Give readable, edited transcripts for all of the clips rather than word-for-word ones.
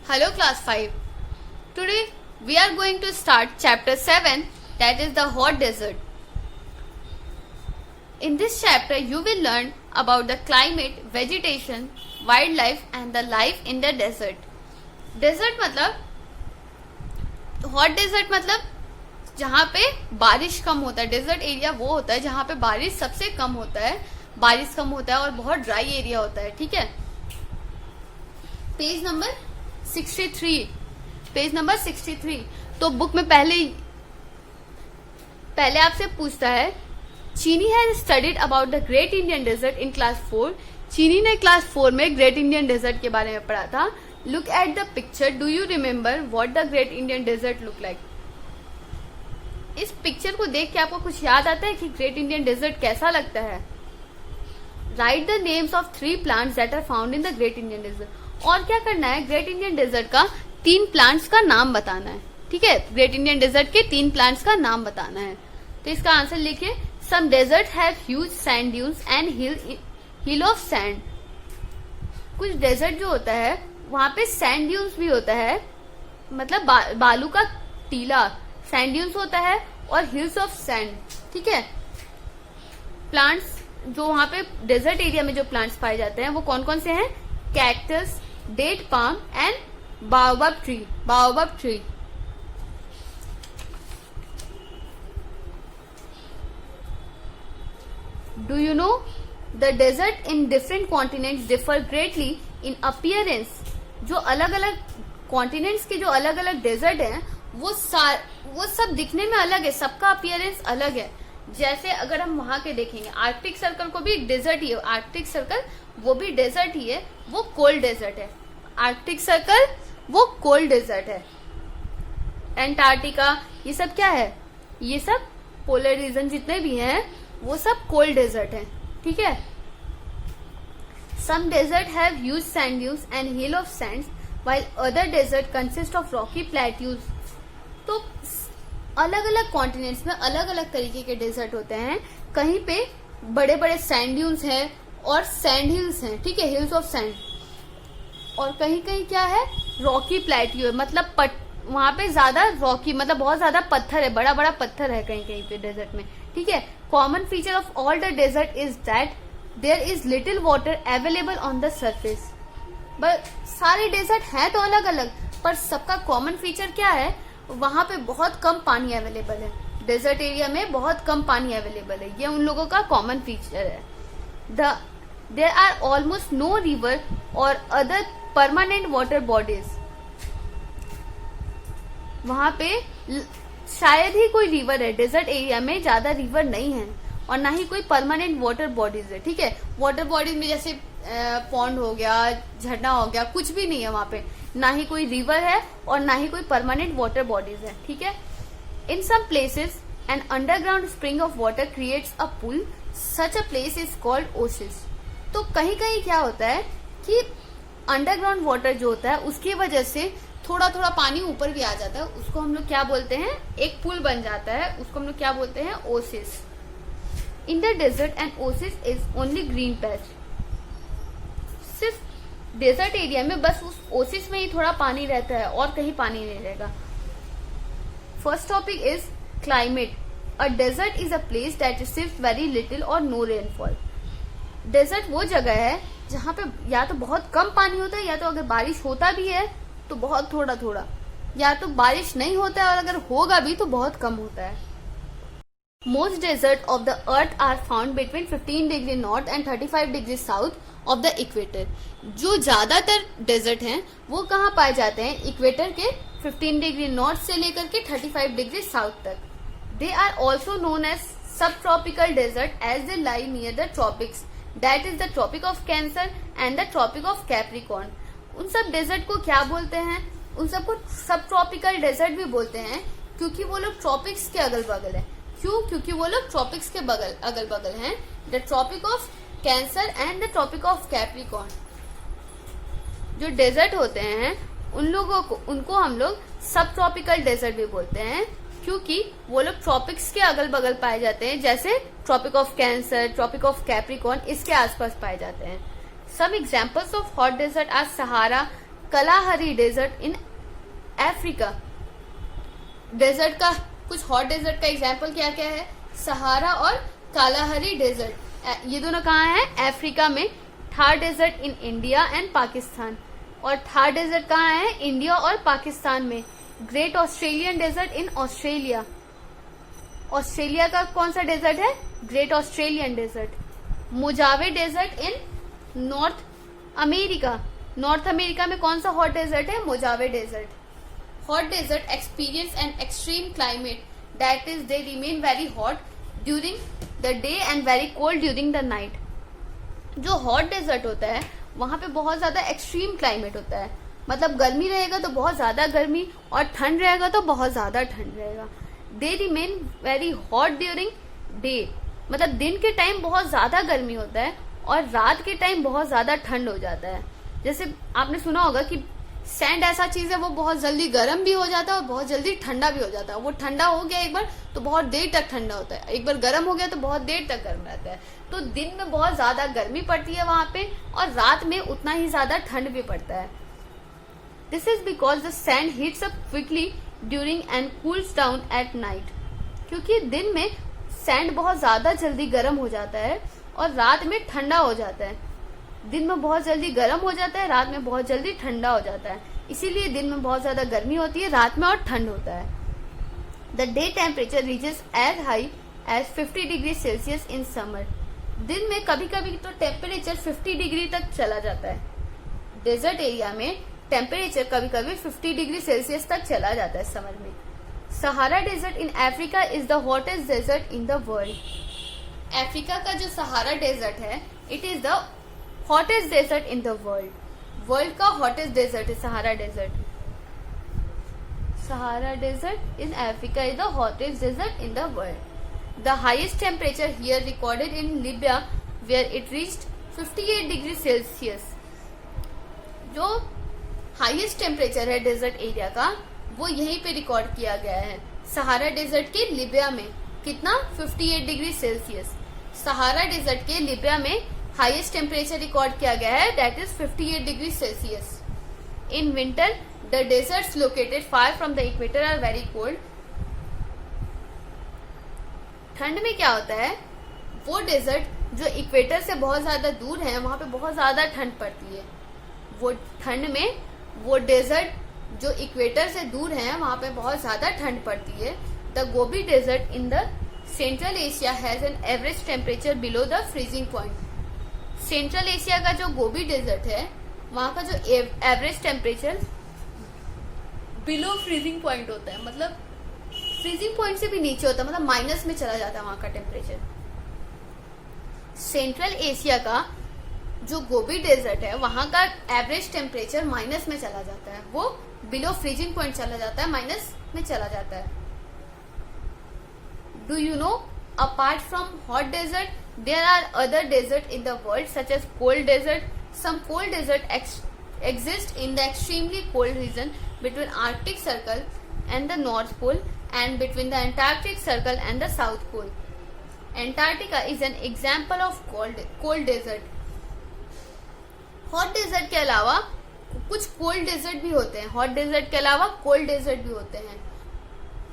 Hello class 5. Today we are going to start chapter 7, that is the hot desert. In this chapter you will learn about the climate, vegetation, wildlife and the life in the desert. Desert मतलब hot desert मतलब जहाँ पे बारिश कम होता है. Desert area वो होता है जहाँ पे बारिश सबसे कम होता है, बारिश कम होता है और बहुत ड्राई एरिया होता है. ठीक है. Page number 63. तो बुक में पहले आपसे पूछता है, Chini has studied about the great Indian desert in class 4. Chini ने क्लास 4 में ग्रेट इंडियन डेजर्ट के बारे में पढ़ा था. Look at the picture, do you remember what the great Indian desert look like. इस पिक्चर को देख के आपको कुछ याद आता है कि ग्रेट इंडियन डेजर्ट कैसा लगता है. Write the names of 3 plants that are found in the great Indian desert. और क्या करना है, ग्रेट इंडियन डेजर्ट का 3 प्लांट्स का नाम बताना है. ठीक है, ग्रेट इंडियन डेजर्ट के 3 प्लांट्स का नाम बताना है. तो इसका आंसर लिखिए. Some desert have huge sand dunes and hill of sand. कुछ डेजर्ट जो होता है वहां पे सैंड ड्यून्स भी होता है, मतलब बालू का टीला, सैंड ड्यून्स होता है और हिल्स ऑफ सैंड. ठीक है. प्लांट्स जो वहां पे डेजर्ट एरिया में जो प्लांट्स पाए जाते हैं वो कौन कौन से हैं? Cactus, date palm and baobab tree. Do you know the desert in different continents differ greatly in appearance. जो अलग अलग कॉन्टिनेंट्स के जो अलग अलग डेजर्ट हैं वो सब दिखने में अलग है, सबका अपीयरेंस अलग है. जैसे अगर हम वहां के देखेंगे, आर्कटिक सर्कल को भी डेजर्ट ही है, आर्कटिक सर्कल वो भी डेजर्ट ही है, वो कोल्ड डेजर्ट है. आर्कटिक सर्कल वो कोल्ड डेजर्ट है. एंटार्क्टिका ये सब क्या है? ये सब पोलर रीजन जितने भी हैं वो सब कोल्ड डेजर्ट है. ठीक है. Some desert have huge sand dunes and hill of sands while other desert consist of rocky plateaus. तो अलग अलग कॉन्टिनेंट्स में अलग अलग तरीके के डेजर्ट होते हैं. कहीं पे बड़े बड़े सैंड ड्यून्स हैं और सैंड हिल्स हैं. ठीक है, हिल्स ऑफ सैंड. और कहीं कहीं क्या है, रॉकी प्लेट्यू है, मतलब वहां पे ज्यादा रॉकी मतलब बहुत ज्यादा पत्थर है, बड़ा बड़ा पत्थर है कहीं कहीं पे डेजर्ट में. ठीक है. Common feature of all the desert is that there is little water available on the surface. But सारे डेजर्ट हैं तो अलग अलग, पर सबका कॉमन फीचर क्या है, वहां पे बहुत कम पानी अवेलेबल है. डेजर्ट एरिया में बहुत कम पानी अवेलेबल है, ये उन लोगों का कॉमन फीचर है. There are almost no river or other permanent water bodies. वहां पे शायद ही कोई रिवर है, डेजर्ट एरिया में ज्यादा रिवर नहीं है और ना ही कोई परमानेंट वाटर बॉडीज है. ठीक है. वाटर बॉडीज में जैसे पॉन्ड हो गया, झरना हो गया, कुछ भी नहीं है वहां पे. ना ही कोई रिवर है और ना ही कोई परमानेंट वाटर बॉडीज है. ठीक है. In some places an underground spring of water creates a pool. Such a place is called oasis. तो कहीं कहीं क्या होता है कि अंडरग्राउंड वाटर जो होता है उसकी वजह से थोड़ा थोड़ा पानी ऊपर भी आ जाता है, उसको हम लोग क्या बोलते हैं, एक पुल बन जाता है, उसको हम लोग क्या बोलते हैं, oasis. In the desert and oasis is only green patch. सिर्फ डेजर्ट एरिया में बस उस ओसिस में ही थोड़ा पानी रहता है और कहीं पानी नहीं रहेगा. First topic is climate. A desert is a place that receives very little or no rainfall. Desert वो जगह है जहां पे या तो बहुत कम पानी होता है, या तो अगर बारिश होता भी है तो बहुत थोड़ा थोड़ा, या तो बारिश नहीं होता है और अगर होगा भी तो बहुत कम होता है. Most desert of the earth are found between 15 degree north and 35 degree south of the equator. जो ज्यादातर डेजर्ट हैं वो कहाँ पाए जाते हैं? इक्वेटर के 15 डिग्री नॉर्थ से लेकर के 35 डिग्री साउथ तक. They are also known as sub tropical desert as they lie near the tropics, that is the tropic of Cancer and the tropic of Capricorn. उन सब डेजर्ट को क्या बोलते हैं? उन सबको सब ट्रॉपिकल डेजर्ट भी बोलते हैं क्योंकि वो लोग ट्रॉपिक्स के अगल बगल है. क्यों? क्योंकि वो लोग ट्रॉपिक्स के अगल बगल हैं. The tropic of Cancer and the tropic of Capricorn. जो डेजर्ट होते हैं उनको हम लोग सब ट्रॉपिकल डेजर्ट भी बोलते हैं क्योंकि वो लोग ट्रॉपिक्स के अगल बगल पाए जाते हैं, जैसे Tropic of Cancer, Tropic of Capricorn इसके आसपास पाए जाते हैं. Some examples of hot desert are Sahara Kalahari desert in Africa. Desert का कुछ हॉट डेजर्ट का एग्जाम्पल क्या क्या है? सहारा और कालाहरी डेजर्ट। ये दोनों कहाँ हैं? अफ्रीका में। Thar desert in India and Pakistan. और थार डेजर्ट कहाँ है? इंडिया और पाकिस्तान में। Great Australian Desert in Australia. Australia का कौन सा डेजर्ट है? Great Australian Desert. Mojave desert in North America. North America में कौन सा हॉट डेजर्ट है? Mojave desert. Hot desert experience an extreme climate that is they remain very hot during the day and very cold during the night. जो hot desert होता है वहां पे बहुत ज्यादा एक्सट्रीम क्लाइमेट होता है, मतलब गर्मी रहेगा तो बहुत ज्यादा गर्मी और ठंड रहेगा तो बहुत ज्यादा ठंड रहेगा। दे remain very hot during day, मतलब दिन के टाइम बहुत ज्यादा गर्मी होता है और रात के टाइम बहुत ज्यादा ठंड हो जाता है। जैसे आपने सुना होगा कि सैंड ऐसा चीज है वो बहुत जल्दी गर्म भी हो जाता है और बहुत जल्दी ठंडा भी हो जाता है। वो ठंडा हो गया एक बार तो बहुत देर तक ठंडा होता है, एक बार गर्म हो गया तो बहुत देर तक गर्म रहता है। तो दिन में बहुत ज्यादा गर्मी पड़ती है वहां पे और रात में उतना ही ज्यादा ठंड भी पड़ता है। This is because the sand heats up quickly during and cools down at night. क्योंकि दिन में सैंड बहुत ज्यादा जल्दी गर्म हो जाता है और रात में ठंडा हो जाता है। दिन में बहुत जल्दी गर्म हो जाता है, रात में बहुत जल्दी ठंडा हो जाता है। इसीलिए दिन में बहुत ज्यादा गर्मी होती है, रात में और ठंड होता है। The day temperature reaches as high as 50 degree Celsius in summer. दिन में कभी कभी तो टेम्परेचर 50 डिग्री तक चला जाता है। डेजर्ट एरिया में टेम्परेचर कभी कभी 50 डिग्री सेल्सियस तक चला जाता है समर में। Sahara desert in Africa is the hottest desert in the world. Africa का जो सहारा डेजर्ट है it is the hottest desert in the world. World का हॉटेस्ट डेजर्ट है Sahara desert. Sahara desert in Africa is the hottest desert in the world. The highest temperature here recorded in Libya where it reached 58 degree Celsius. जो highest temperature है desert area का वो यहीं पे record किया गया है सहारा डेजर्ट के लीबिया में। कितना? 58 डिग्री सेल्सियस। सहारा डेजर्ट के लीबिया में हाईएस्ट टेम्परेचर रिकॉर्ड किया गया है that is 58 degree Celsius. In winter the deserts located far from the equator are very cold. ठंड में क्या होता है? वो डेजर्ट जो इक्वेटर से बहुत ज्यादा दूर है वहां पे बहुत ज्यादा ठंड पड़ती है। वो ठंड में वो डेजर्ट जो इक्वेटर से दूर है वहां पे बहुत ज्यादा ठंड पड़ती है। The Gobi desert in the central Asia has an average temperature below the freezing point. Central Asia का जो गोबी डेजर्ट है वहां का जो average temperature below freezing point होता है, मतलब फ्रीजिंग पॉइंट से भी नीचे होता है, मतलब माइनस में चला जाता है वहां का टेम्परेचर। सेंट्रल एशिया का जो गोबी डेजर्ट है वहां का एवरेज टेम्परेचर माइनस में चला जाता है, वो बिलो फ्रीजिंग पॉइंट चला जाता है, माइनस में चला जाता है। Do you know apart from hot desert there are other deserts in the world such as cold desert. Some cold desert exist in the extremely cold region between Arctic Circle and the North Pole and between the Antarctic Circle and the South Pole. Antarctica is an example of cold desert. Hot desert के अलावा कुछ cold desert भी होते हैं। Hot desert के अलावा cold desert भी होते हैं।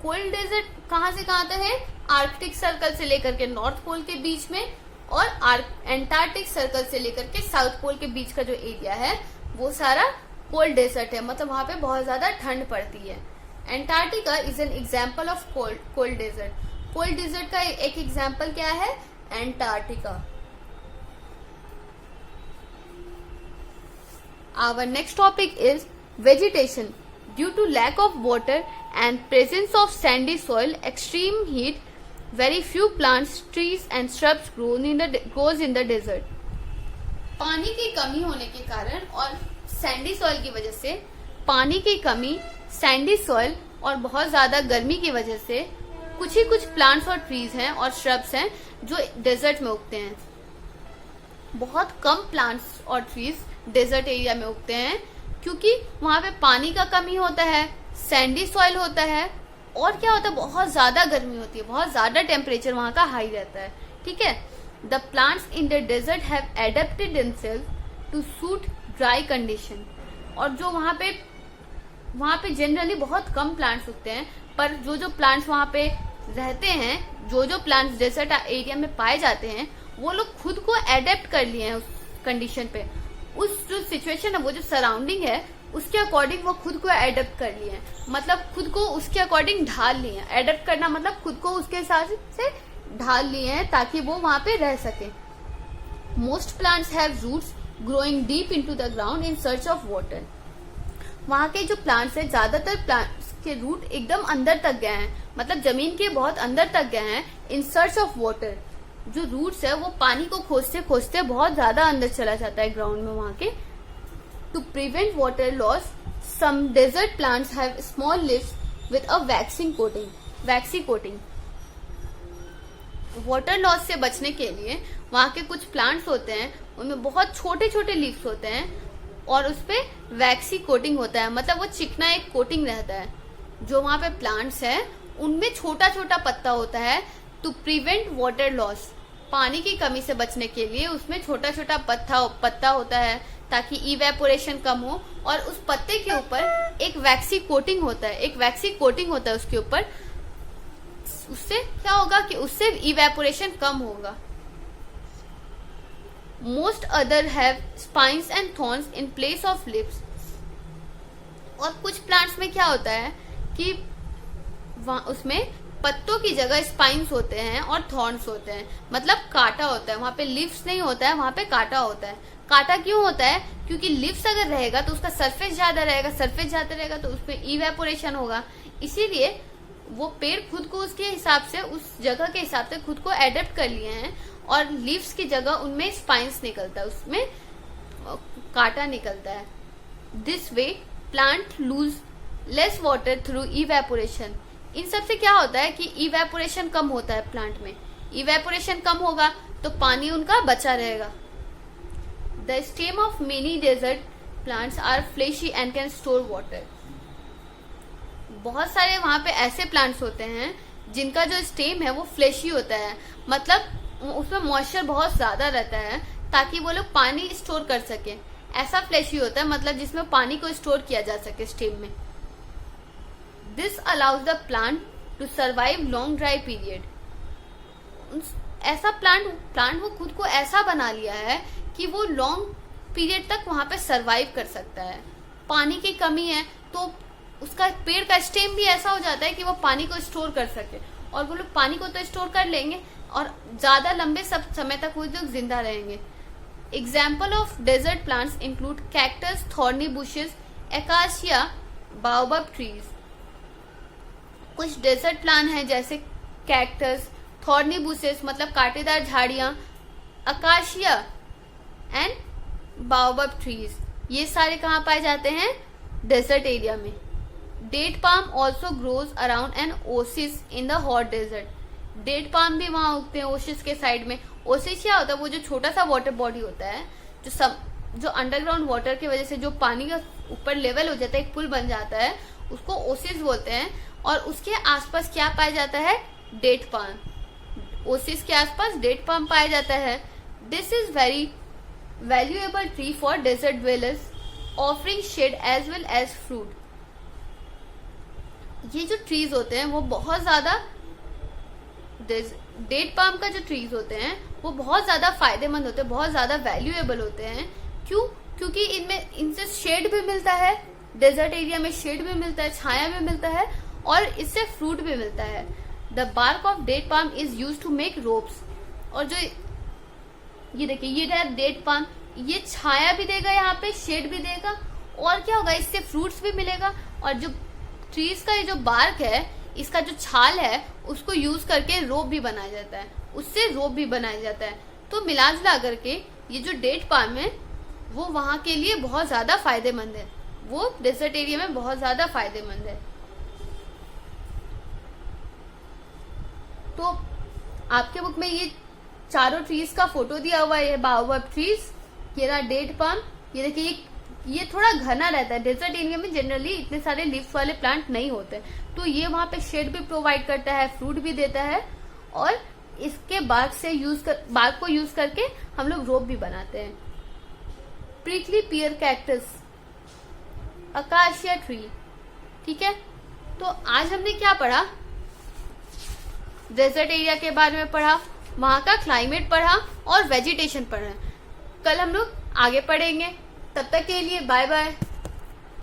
कोल्ड डेजर्ट कहाँ से कहाँ तक है? आर्कटिक सर्कल से लेकर के नॉर्थ पोल के बीच में और एंटार्क्टिक सर्कल से लेकर के साउथ पोल के बीच का जो एरिया है वो सारा कोल्ड डेजर्ट है, मतलब वहां पे बहुत ज्यादा ठंड पड़ती है। Antarctica is an example of cold desert. Cold desert का एक एग्जाम्पल क्या है? Antarctica. Our next topic is vegetation. Due to lack of water and presence of sandy soil, extreme heat, very few plants, trees and shrubs grows in the desert. पानी की कमी होने के कारण और सैंडी सॉइल की वजह से, पानी की कमी, सैंडी सॉइल और बहुत ज्यादा गर्मी की वजह से कुछ ही कुछ प्लांट्स और ट्रीज हैं और श्रब्स हैं जो डेजर्ट में उगते हैं। बहुत कम प्लांट्स और ट्रीज डेजर्ट एरिया में उगते हैं क्योंकि वहां पे पानी का कमी होता है, सैंडी सॉइल होता है और क्या होता है? बहुत ज्यादा गर्मी होती है, बहुत ज्यादा टेम्परेचर वहां का हाई रहता है। ठीक है। The plants in the desert have adapted themselves to suit dry condition. और जो वहाँ पे जनरली बहुत कम प्लांट्स उगते हैं, पर जो प्लांट्स वहाँ पे रहते हैं, जो प्लांट्स डेजर्ट एरिया में पाए जाते हैं, वो लोग खुद को एडेप्ट कर लिए हैं उस कंडीशन पे, उस जो सिचुएशन है, वो जो सराउंडिंग है उसके अकॉर्डिंग वो खुद को एडेप्ट कर लिए हैं, मतलब खुद को उसके अकॉर्डिंग ढाल लिए हैं। एडेप्ट करना मतलब खुद को उसके हिसाब से ढाल लिए हैं ताकि वो वहां पे रह सके। Most plants have roots growing deep into the ground in search of water. वहां के जो प्लांट्स है, ज्यादातर प्लांट्स के रूट एकदम अंदर तक गए हैं, मतलब जमीन के बहुत अंदर तक गए हैं। इन सर्च ऑफ वाटर, जो रूट्स है वो पानी को खोजते खोजते बहुत ज्यादा अंदर चला जाता है ग्राउंड में वहां के। To prevent water loss, some desert plants have small leaves with a waxy coating. Water loss से बचने के लिए वहां के कुछ प्लांट्स होते हैं, उनमें बहुत छोटे छोटे लीव्स होते हैं और उसपे वैक्सी कोटिंग होता है, मतलब वो चिकना एक कोटिंग रहता है। जो वहां पे प्लांट्स है उनमें छोटा छोटा पत्ता होता है। टू प्रिवेंट वाटर लॉस, पानी की कमी से बचने के लिए उसमें छोटा छोटा पत्ता होता है ताकि इवेपोरेशन कम हो, और उस पत्ते के ऊपर एक वैक्सी कोटिंग होता है, उसके ऊपर। उससे क्या होगा कि उससे इवेपोरेशन कम होगा। Most other have spines and thorns in place of lives. और कुछ प्लांट्स में क्या होता है कि उसमें पत्तों की जगह स्पाइन्स होते हैं और थॉर्न्स होते हैं, मतलब कांटा होता है। वहां पे लिव्स नहीं होता है, वहां पे कांटा होता है। कांटा क्यों होता है? क्योंकि लिव्स अगर रहेगा तो उसका सरफेस ज्यादा रहेगा, तो उसमें इवेपोरेशन होगा। इसीलिए वो पेड़ खुद को उसके हिसाब से, उस जगह के हिसाब से खुद को एडेप्ट कर लिए हैं, और लीव्स की जगह उनमें स्पाइन्स निकलता है, उसमें कांटा निकलता है। This way plant lose less water through evaporation. इन सब से क्या होता है कि इवेपोरेशन कम होता है प्लांट में। इवेपोरेशन कम होगा तो पानी उनका बचा रहेगा। The stem of many desert plants are fleshy and can store water. बहुत सारे वहां पे ऐसे प्लांट्स होते हैं जिनका जो स्टेम है वो फ्लेशी होता है, मतलब उसमें मॉइस्चर बहुत ज्यादा रहता है ताकि वो लोग पानी स्टोर कर सके। ऐसा फ्लेशी होता है मतलब जिसमें पानी को स्टोर किया जा सके स्टेम में। This allows the plant to survive long dry period. ऐसा प्लांट वो खुद को ऐसा बना लिया है कि वो लॉन्ग पीरियड तक वहां पे सर्वाइव कर सकता है। पानी की कमी है तो उसका पेड़ का स्टेम भी ऐसा हो जाता है कि वो पानी को स्टोर कर सके, और वो लोग पानी को तो स्टोर कर लेंगे और ज्यादा लंबे समय तक वो लोग जिंदा रहेंगे। Example of desert plants include cactus, thorny bushes, acacia, baobab trees. कुछ डेजर्ट प्लांट हैं जैसे कैक्टस, थॉर्नी बुशेस मतलब कांटेदार झाड़ियां, अकाशिया एंड बाओबब ट्रीज। ये सारे कहाँ पाए जाते हैं? डेजर्ट एरिया में। Date palm also grows around an oasis in the hot desert. Date palm भी वहां उगते हैं ओसिस के साइड में। ओसिस क्या होता है? वो जो छोटा सा वाटर बॉडी होता है, जो अंडरग्राउंड वाटर की वजह से जो पानी का ऊपर लेवल हो जाता है, एक पुल बन जाता है, उसको ओसिस बोलते हैं। और उसके आसपास क्या पाया जाता है? Date palm. ओसिस के आसपास डेट पाम पाया जाता है। This is very valuable tree for desert dwellers, offering shade as well as fruit. ये जो ट्रीज होते हैं वो बहुत ज्यादा, डेट पाम का जो ट्रीज होते हैं वो बहुत ज्यादा फायदेमंद होते हैं, बहुत ज्यादा वैल्यूएबल होते हैं। क्यों? क्योंकि इनसे शेड भी मिलता है, डेजर्ट एरिया में शेड भी मिलता है, छाया भी मिलता है, और इससे फ्रूट भी मिलता है। The bark of date palm is use to make ropes. और जो ये देखिए, ये है डेट पाम, ये छाया भी देगा, यहाँ पे शेड भी देगा, और क्या होगा? इससे फ्रूट्स भी मिलेगा। और जो ट्रीज का ये जो बार्क है, इसका जो छाल है, उसको यूज करके रोप भी बनाया जाता है, उससे रोप भी बनाया जाता है। तो मिला जुला करके ये जो डेट पाम है वो वहां के लिए बहुत ज्यादा फायदेमंद है, वो डेजर्ट एरिया में बहुत ज्यादा फायदेमंद है। तो आपके बुक में ये चारों ट्रीज का फोटो दिया हुआ है, बाओबब ट्रीज, ये रहा डेट पाम। ये देखिए, ये थोड़ा घना रहता है। डेजर्ट एरिया में जनरली इतने सारे लीव्स वाले प्लांट नहीं होते, तो ये वहां पे शेड भी प्रोवाइड करता है, फ्रूट भी देता है, और इसके बार्क को यूज करके हम लोग रोप भी बनाते हैं। प्रिकली पियर कैक्टस, अकाशिया ट्री। ठीक है, तो आज हमने क्या पढ़ा? डेजर्ट एरिया के बारे में पढ़ा, वहां का क्लाइमेट पढ़ा और वेजिटेशन पढ़ा। कल हम लोग आगे पढ़ेंगे। तब तक के लिए बाय बाय।